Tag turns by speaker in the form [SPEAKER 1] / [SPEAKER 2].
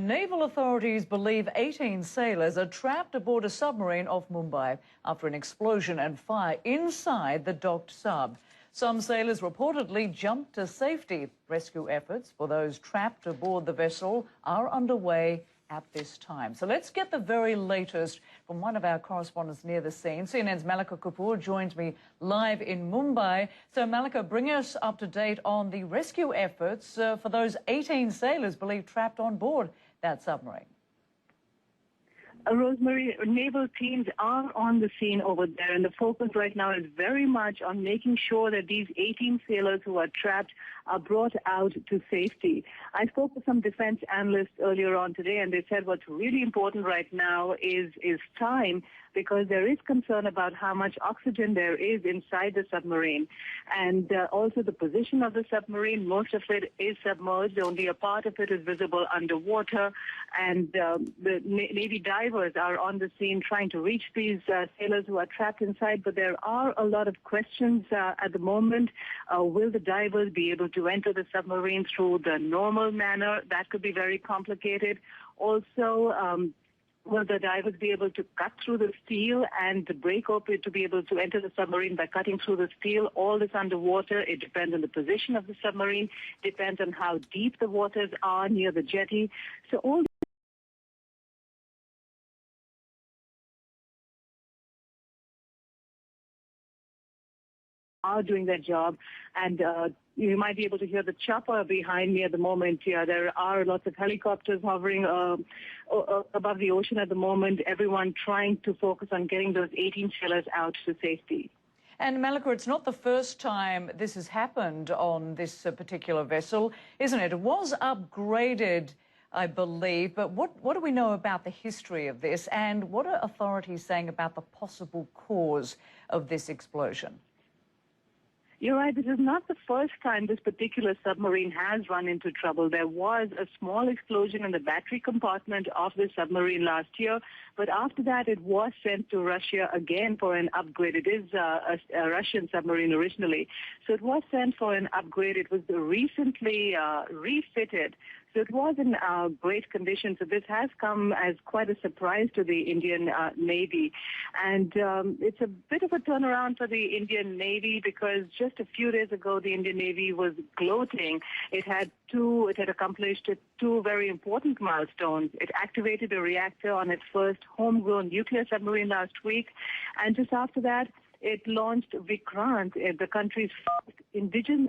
[SPEAKER 1] Naval authorities believe 18 sailors are trapped aboard a submarine off Mumbai after an explosion and fire inside the docked sub. Some sailors reportedly jumped to safety. Rescue efforts for those trapped aboard the vessel are underway at this time. So let's get the very latest from one of our correspondents near the scene. CNN's Malika Kapoor joins me live in Mumbai. So Malika, bring us up to date on the rescue efforts for those 18 sailors believed trapped on board that submarine.
[SPEAKER 2] Rosemary, naval teams are on the scene over there, and the focus right now is very much on making sure that these 18 sailors who are trapped are brought out to safety. I spoke with some defense analysts earlier on today, and they said what's really important right now is time, because there is concern about how much oxygen there is inside the submarine. And also the position of the submarine, most of it is submerged, only a part of it is visible underwater. And the Navy divers are on the scene trying to reach these sailors who are trapped inside, but there are a lot of questions at the moment. Will the divers be able to enter the submarine through the normal manner? That could be very complicated. Also, will the divers be able to cut through the steel and break open to be able to enter the submarine by cutting through the steel? All this underwater. It depends on the position of the submarine, depends on how deep the waters are near the jetty. So all are doing their job, and you might be able to hear the chopper behind me at the moment. Yeah, there are lots of helicopters hovering above the ocean at the moment, everyone trying to focus on getting those 18 sailors out to safety.
[SPEAKER 1] And Malika, it's not the first time this has happened on this particular vessel, isn't it? It was upgraded, I believe, but what do we know about the history of this, and what are authorities saying about the possible cause of this explosion?
[SPEAKER 2] You're right. This is not the first time this particular submarine has run into trouble. There was a small explosion in the battery compartment of the submarine last year, but after that it was sent to Russia again for an upgrade. It is a Russian submarine originally. So it was sent for an upgrade. It was recently refitted. So it was in great condition. So this has come as quite a surprise to the Indian Navy. And it's a bit of a turnaround for the Indian Navy, because just a few days ago, the Indian Navy was gloating. It had accomplished two very important milestones. It activated a reactor on its first homegrown nuclear submarine last week. And just after that, it launched Vikrant, the country's first indigenous